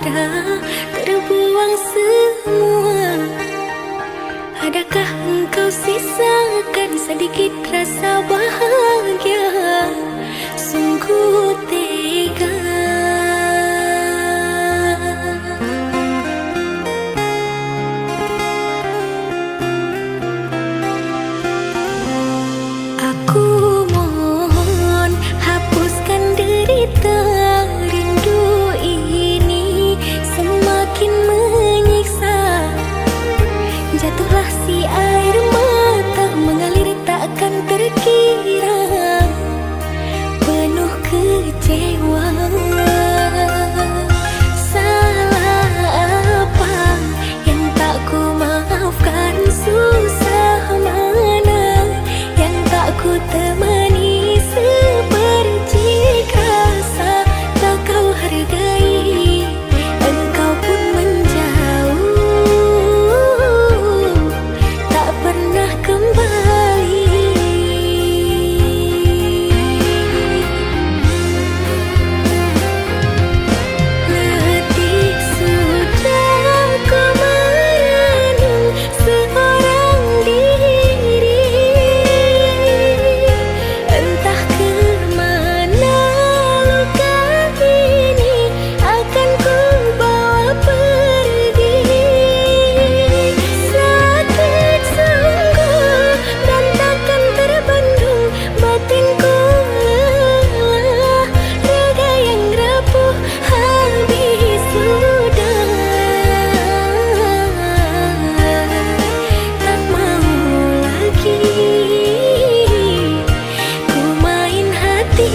sudah terbuang semua. Adakah engkau sisakan sedikit rasa bahagia? Sungguh tega. Aku mohon hapuskan derita rindu ini, semakin menyiksa. Jatuhlah si air mata mengalir takkan terkira, penuh kecewa. Salah apa yang tak ku maafkan? Susah mana yang tak ku temani? Seperti rasa tak kau hargai, engkau pun menjauh, tak pernah kembali. Letih sudah ku merenung seorang diri, entah kemana luka ini akan ku bawa pergi. Sakit sungguh dan takkan terbendung, batinku lelah, raga yang rapuh habis sudah. Tak mau lagi ku main hati.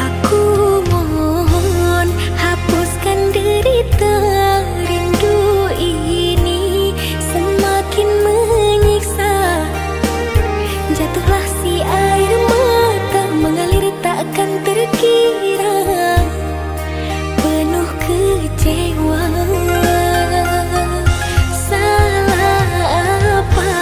Aku mohon hapuskan derita rindu ini, semakin menyiksa. Jatuhlah si air mata mengalir takkan terkira, penuh kecewa. Salah apa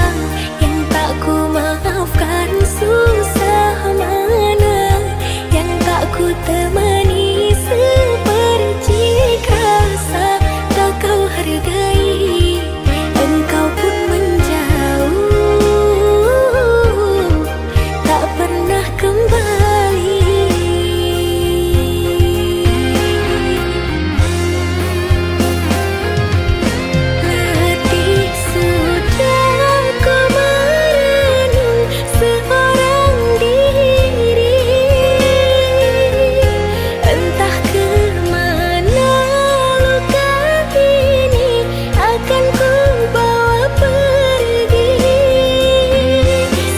yang tak ku maafkan? Susah mana yang tak ku temani? Seperti rasa tak kau hargai, engkau pun menjauh, tak pernah kembali. Letih sudah ku merenung seorang diri, entah kemana luka ini akan ku bawa pergi.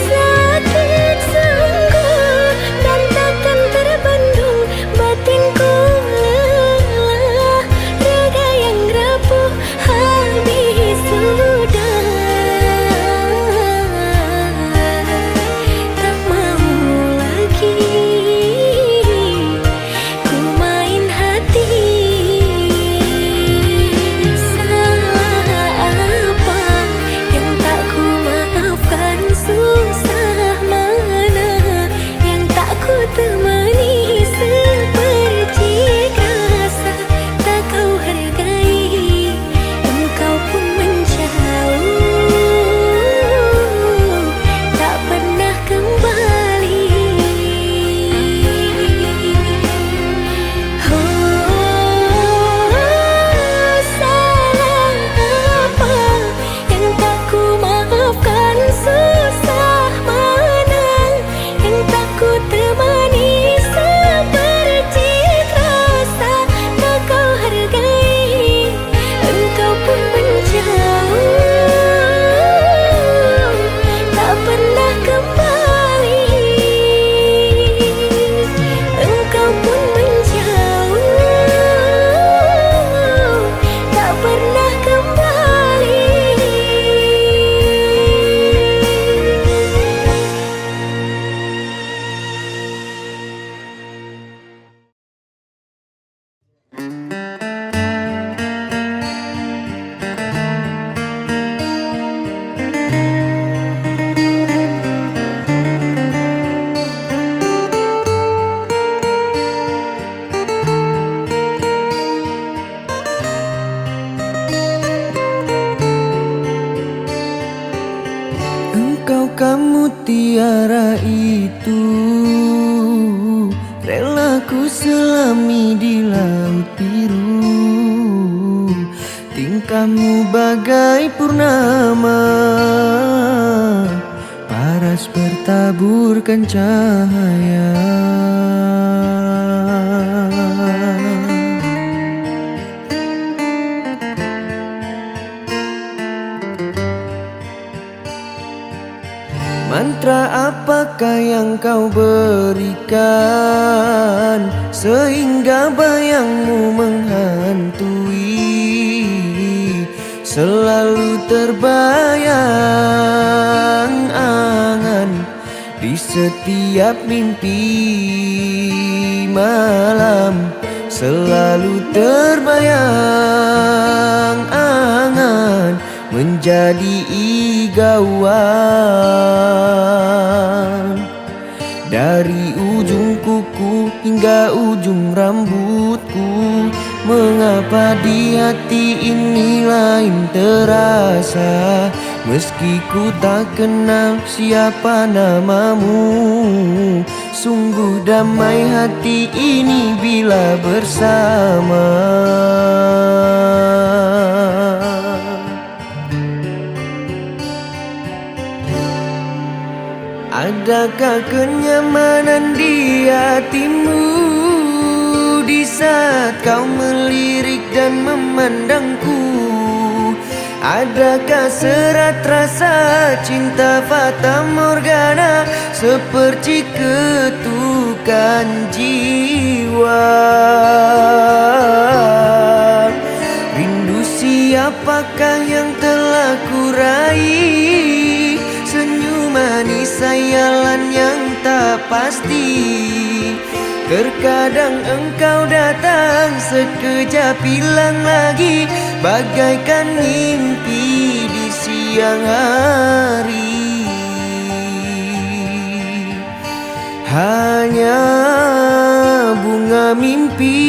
Sakit sungguh dan takkan terbendung, batinku lelah, raga yang rapuh habis sudah. Tak mau lagi ku main hati. Salah apa yang tak ku maafkan? Susah mana yang tak ku temani? Seperti rasa tak kau hargai, engkau pun menjauh, tak pernah kembali. Salah apa yang tak ku maafkan? Susah mana yang tak ku temani? itu rela ku selami di laut biru. Tingkahmu bagai purnama, paras bertaburkan cahaya. Mantra apakah yang kau berikan sehingga bayangmu menghantui, selalu terbayang angan di setiap mimpi malam, selalu terbayang angan menjadi igauan. Dari ujung kuku hingga ujung rambutku, mengapa di hati ini lain terasa, meski ku tak kenal siapa namamu. Sungguh damai hati ini bila bersama. Adakah kenyamanan di hatimu di saat kau melirik dan memandangku? Adakah serat rasa cinta fata morgana seperti ketukan jiwa? Rindu siapakah yang telah kurai? Senyum manis hayalan yang tak pasti. Terkadang engkau datang sekejap hilang lagi, bagaikan mimpi di siang hari. Hanya bunga mimpi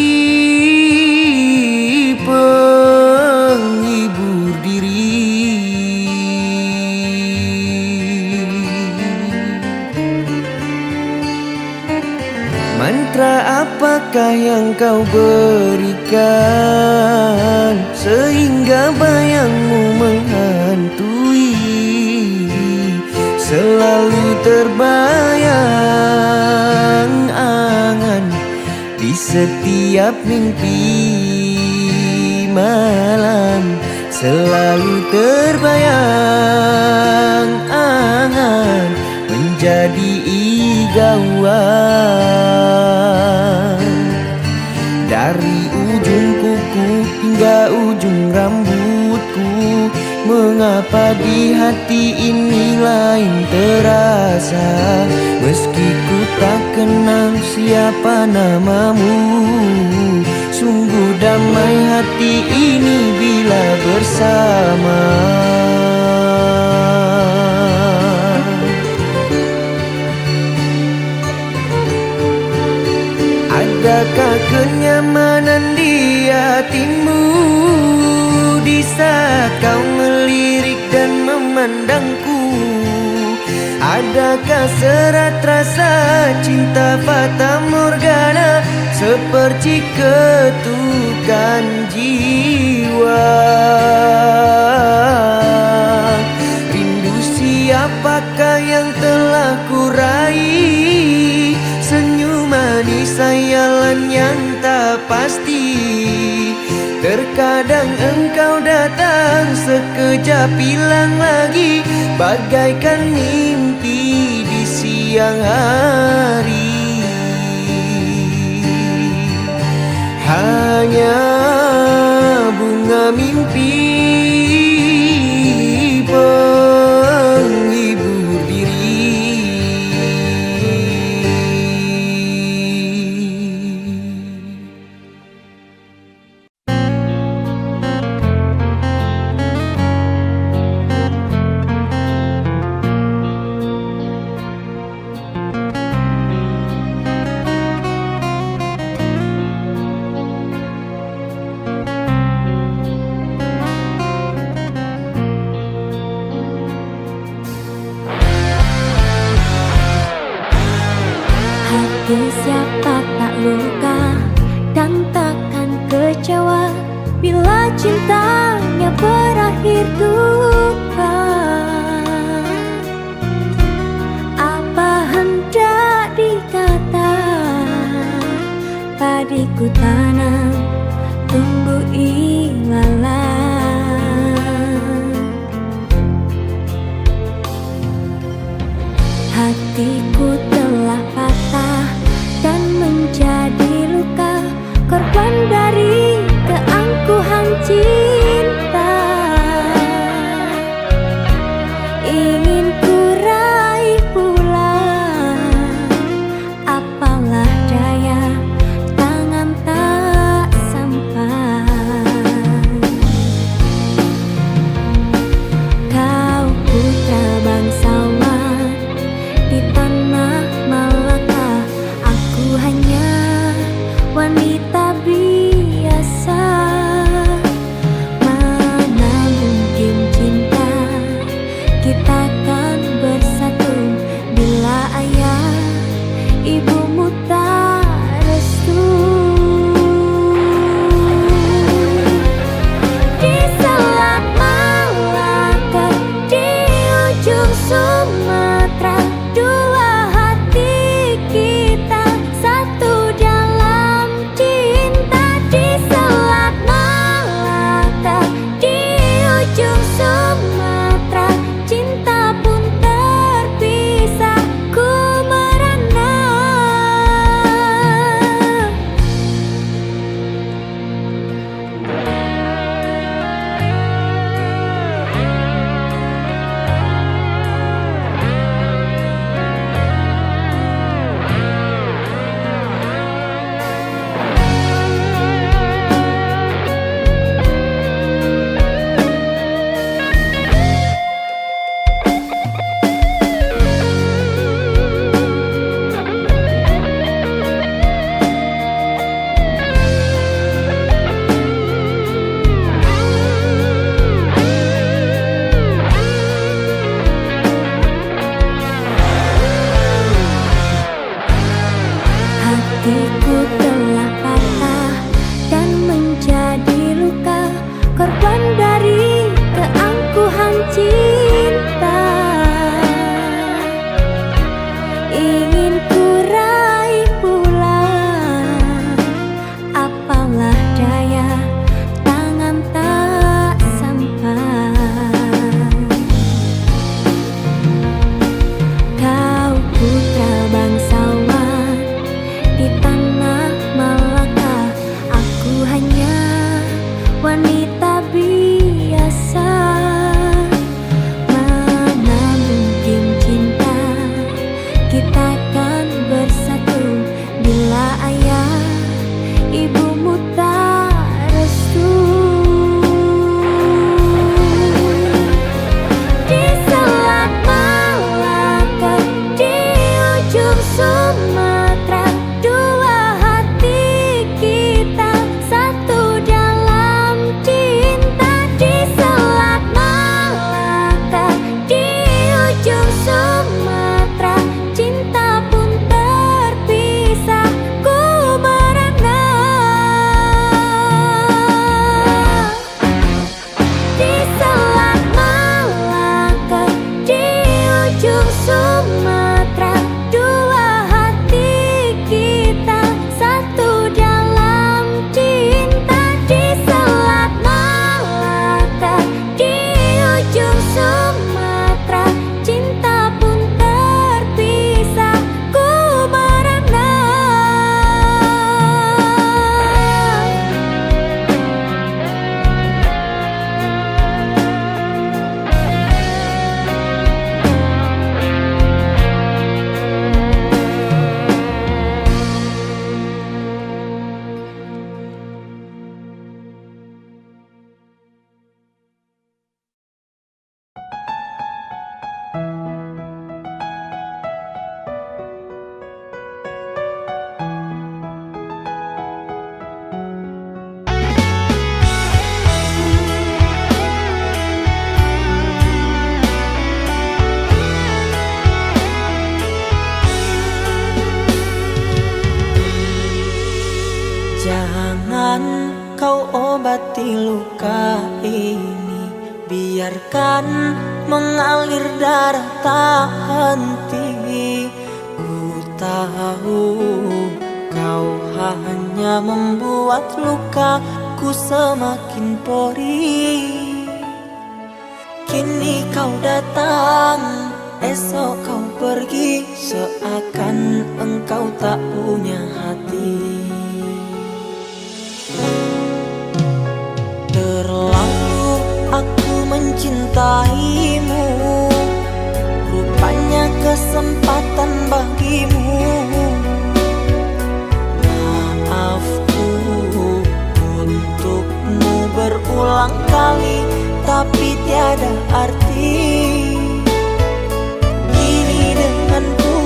penghibur diri. Mantra apakah yang kau berikan sehingga bayangmu menghantui, selalu terbayang angan di setiap mimpi malam, selalu terbayang angan menjadi igauan. Dari ujung kuku hingga ujung rambutku, mengapa di hati ini lain terasa, meski ku tak kenal siapa namamu. Sungguh damai hati ini bila bersama. Adakah kenyamanan di hatimu di saat kau melirik dan memandangku? Adakah serat rasa cinta fata morgana seperti ketukan jiwa? Rindu siapakah yang telah kurai? Senyum manis hayalan yang tak pasti. Terkadang engkau datang sekejap hilang lagi, bagaikan mimpi di siang hari. Hanya bunga mimpi penghibur diri. Hati siapa tak luka dan takkan kecewa bila cintanya berakhir duka. Apa hendak dikata, padiku tanam tumbuh ilalang. Hatiku telah patah dan menjadi luka, korban dari keangkuhan cinta. Ingin ku raih pulang, apalah daya, tangan tak sampai. Kau putra bangsawan di tanah Malaka, aku hanya wanita biasa. Mana mungkin cinta kita kan bersatu bila ayah ibumu tak restu. Di Selat Malaka, di ujung Sumatera, dua hati kita satu dalam cinta. Di Selat Malaka, di ujung Sumatera, cinta pun terpisah, ku merana. Hatiku telah patah dan menjadi luka, korban dari keangkuhan cinta. Ingin ku raih pulang, apalah daya, tangan tak sampai. Kau putra bangsawan di tanah kau obati luka ini. Biarkan mengalir darah tak henti. Ku tahu kau hanya membuat lukaku semakin perih. Kini kau datang, esok kau pergi, seakan engkau tak punya hati. Terlalu aku mencintaimu, rupanya kesempatan bagimu. Maafku untukmu berulang kali, tapi tiada arti. Kini denganku,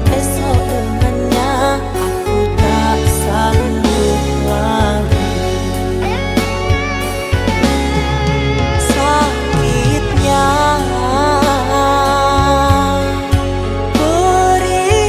esok dengannya, aku tak sanggup lagi. Sakitnya beri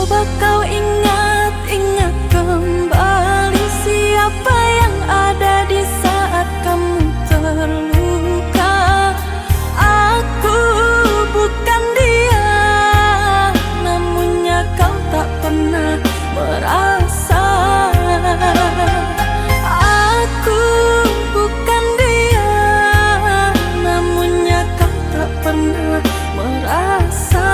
Coba kau ingat-ingat kembali siapa yang ada di saat kamu terluka. Aku bukan dia, namunnya kau tak pernah merasa. Aku bukan dia, namunnya kau tak pernah merasa.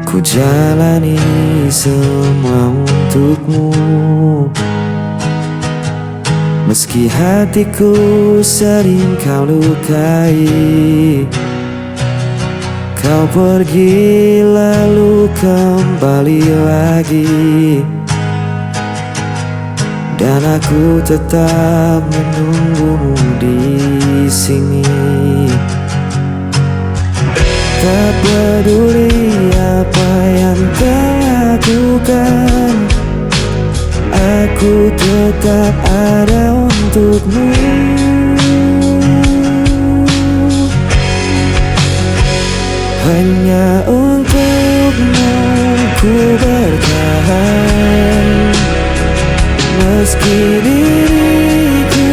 Ku jalani semua untukmu, meski hatiku sering kau lukai. Kau pergi lalu kembali lagi, dan aku tetap menunggumu di sini. Tak peduli apa yang kau lakukan, aku tetap ada untukmu. Hanya untukmu ku bertahan, meski diriku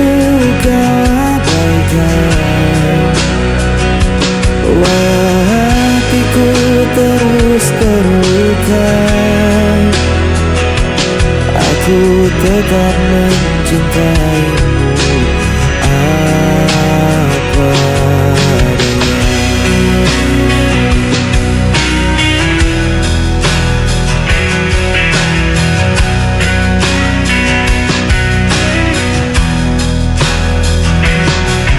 kau abaikan. Walau hatiku terus terluka, aku tetap mencintaimu apa adanya.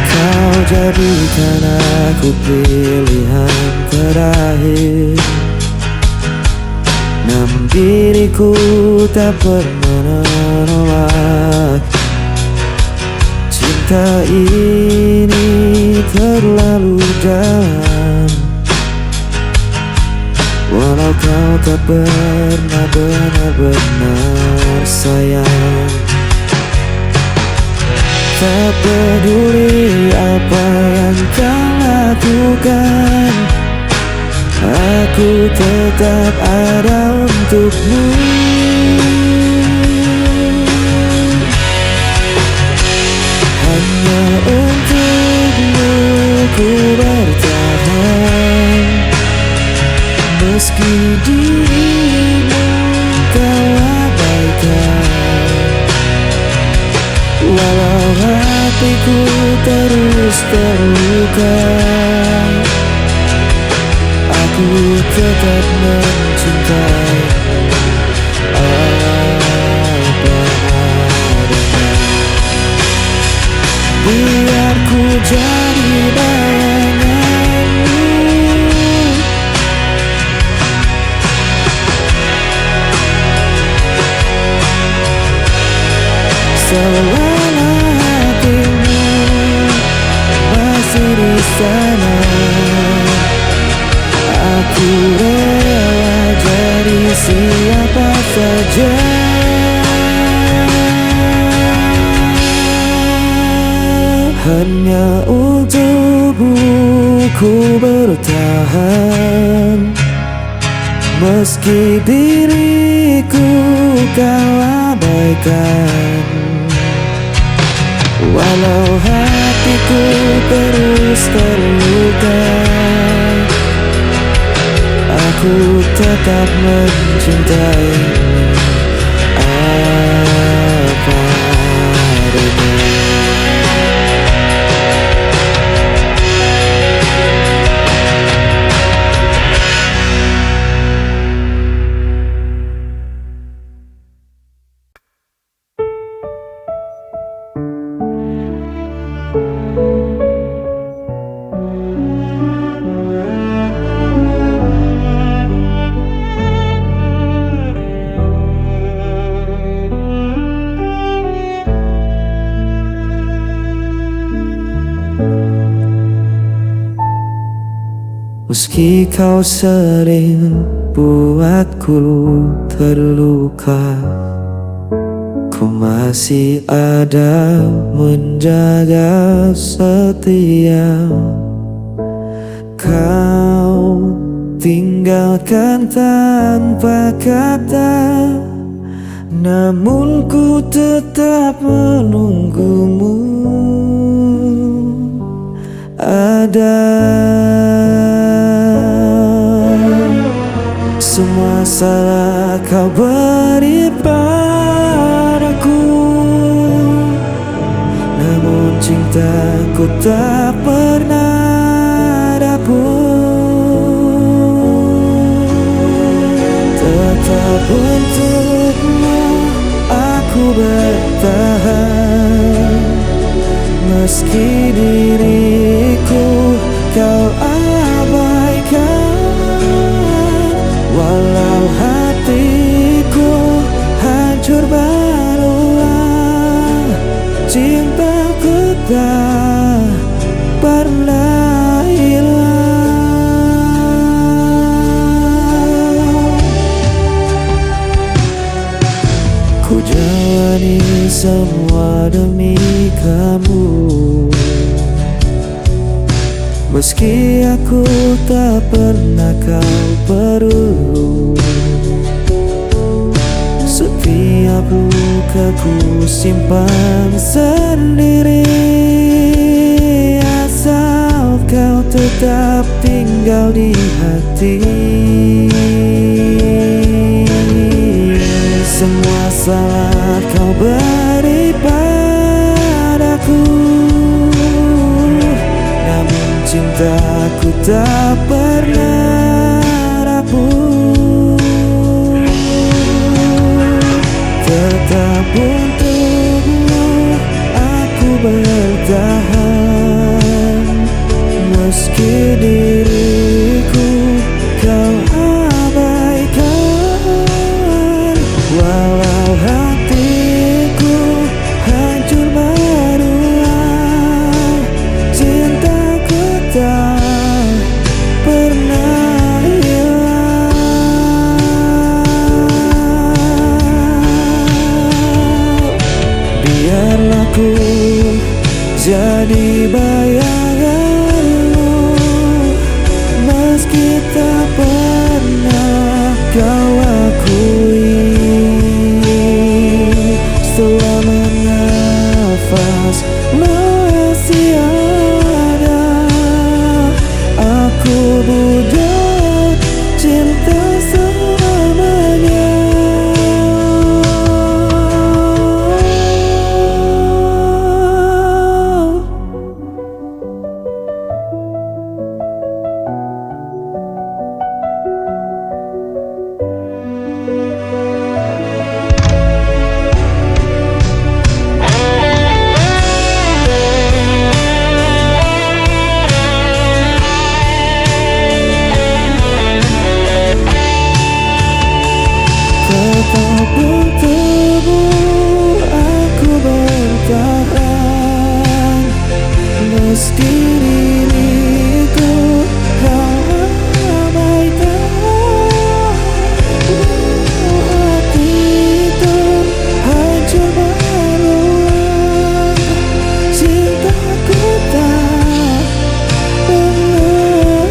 Kau jadikan aku pilihan terakhir, namun diriku tak pernah menolak. Cinta ini terlalu dalam, walau kau tak pernah benar-benar sayang. Tak peduli apa yang kau lakukan, aku tetap ada untukmu. Hanya untukmu ku bertahan, meski dirimu kau abaikan. Walau hatiku terus terluka, aku tetap mencintaimu apa adanya. Biar ku jadi bayanganmu, selama hatimu masih di sana, aku rela jadi siapa saja. Hanya untukmu ku bertahan, meski diriku kau abaikan. Walau hatiku terus terluka, aku tetap mencintaimu apa adanya. Meski kau sering buatku terluka, ku masih ada menjaga setia. Kau tinggalkan tanpa kata, namun ku tetap menunggumu. Ada semua salah kau beri padaku, namun cintaku tak pernah dapur. jalani semua demi kamu. Meski aku tak pernah kau perlu, setiap luka ku simpan sendiri. Asal kau tetap tinggal di hati. Semua salah kau beri padaku, namun cintaku tak pernah rapuh. Tetap untukmu aku bertahan, meski diriku kau abaikan. Walau hatiku hancur berulang, cintaku tak pernah hilang. Biarlah ku jadi bayanganmu, meski tak pernah kau akui. Selama nafas masih ada, aku budak cinta selamanya. Tetap untukmu aku bertahan, meski diriku kau abaikan. Hati itu hancur berulang, cintaku tak pernah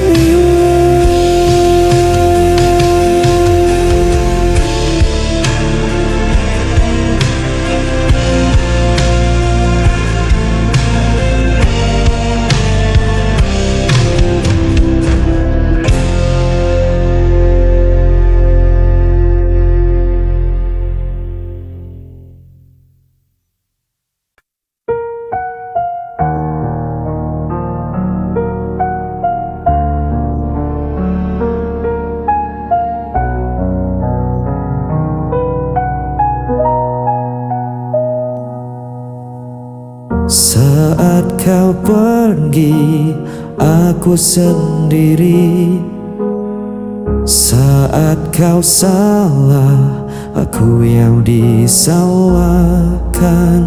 Saat kau pergi, aku sendiri. Saat kau salah, aku yang disalahkan.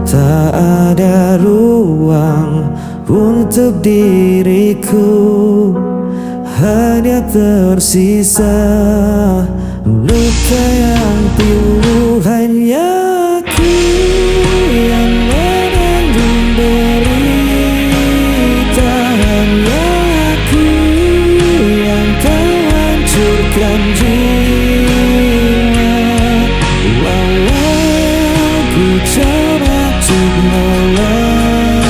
Tak ada ruang untuk diriku, hanya tersisa luka yang pilu. Hanya aku yang menanggung derita, hanya aku yang kau hancurkan jiwa. Walau ku coba untuk melawan,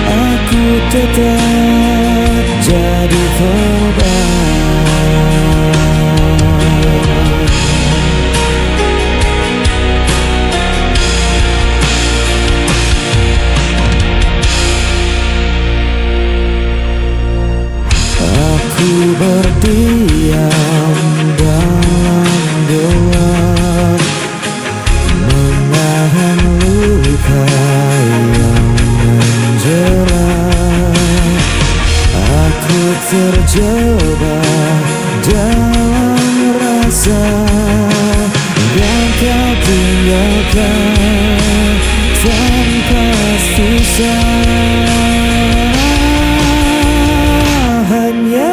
aku tetap jadi korban. Aku berdiam dalam gelap, menahan luka yang menjerat. Aku terjebak dalam rasa yang kau tinggalkan tanpa sisa. Hanya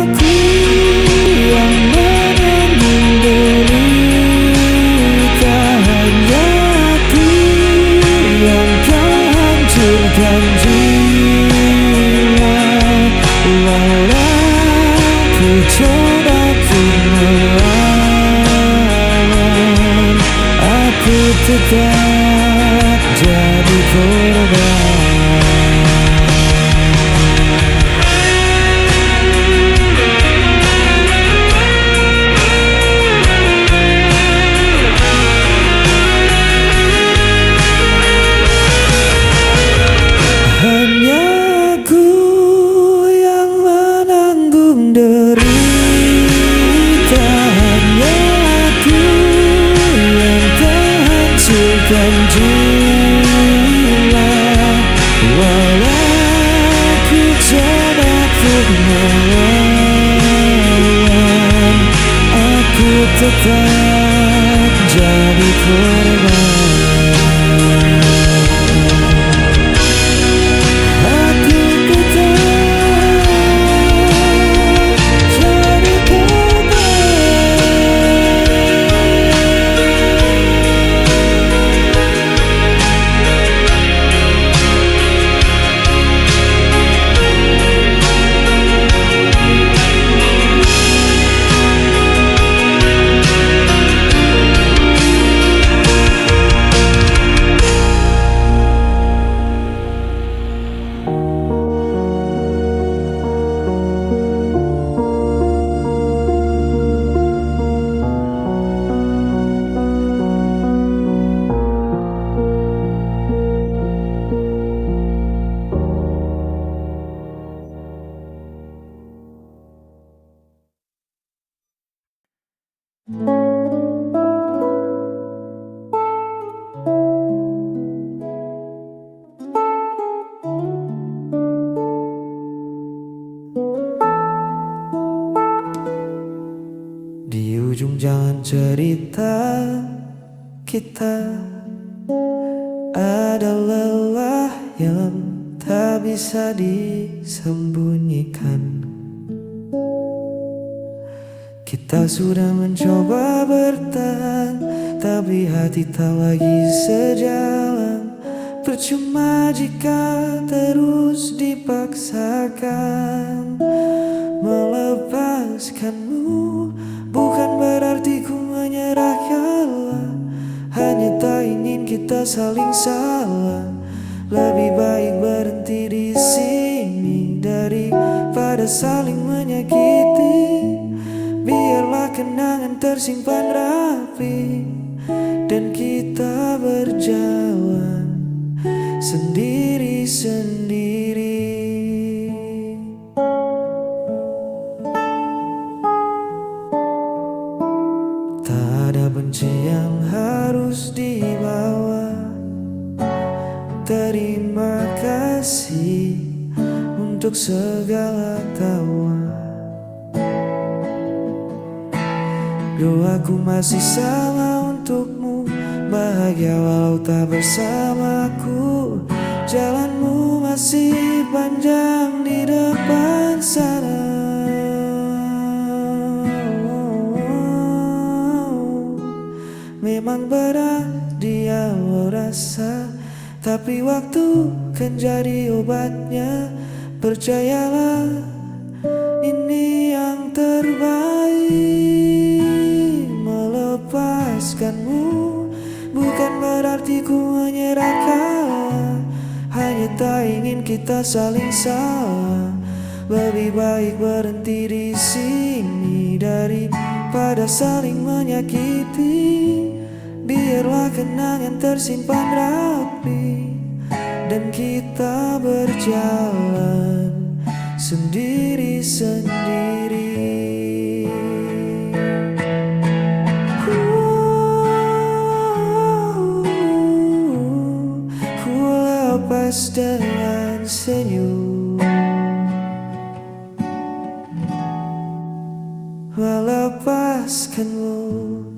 aku yang menanggung derita, tetap jadi korban. Hanya aku yang menanggung derita, hanya aku yang terhancurkan jiwa. Walau ku coba untuk melawan, aku tetap jadi korban. Di ujung jalan cerita kita ada lelah yang tak bisa disembunyikan. Kita sudah mencoba bertahan, tapi hati tak lagi sejalan. Percuma jika terus dipaksakan. Melepaskanmu bukan berarti ku menyerah kalah, hanya tak ingin kita saling salah. Lebih baik berhenti di sini daripada saling menyakiti. Biarlah kenangan tersimpan rapi dan kita berjalan sendiri-sendiri. Tak ada benci yang harus dibawa. Terima kasih untuk segala tawa. Doaku masih sama untukmu, bahagia walau tak bersamaku. Jalanmu masih panjang di depan sana. Memang berat dia rasa, tapi waktu kan jadi obatnya. Percayalah, ini yang terbaik. Melepaskanmu bukan berarti ku menyerah kalah, hanya tak ingin kita saling salah. Lebih baik berhenti di sini daripada saling menyakiti. Biarlah kenangan tersimpan rapi dan kita berjalan sendiri-sendiri. Ku lepas dengan senyum, melepaskanmu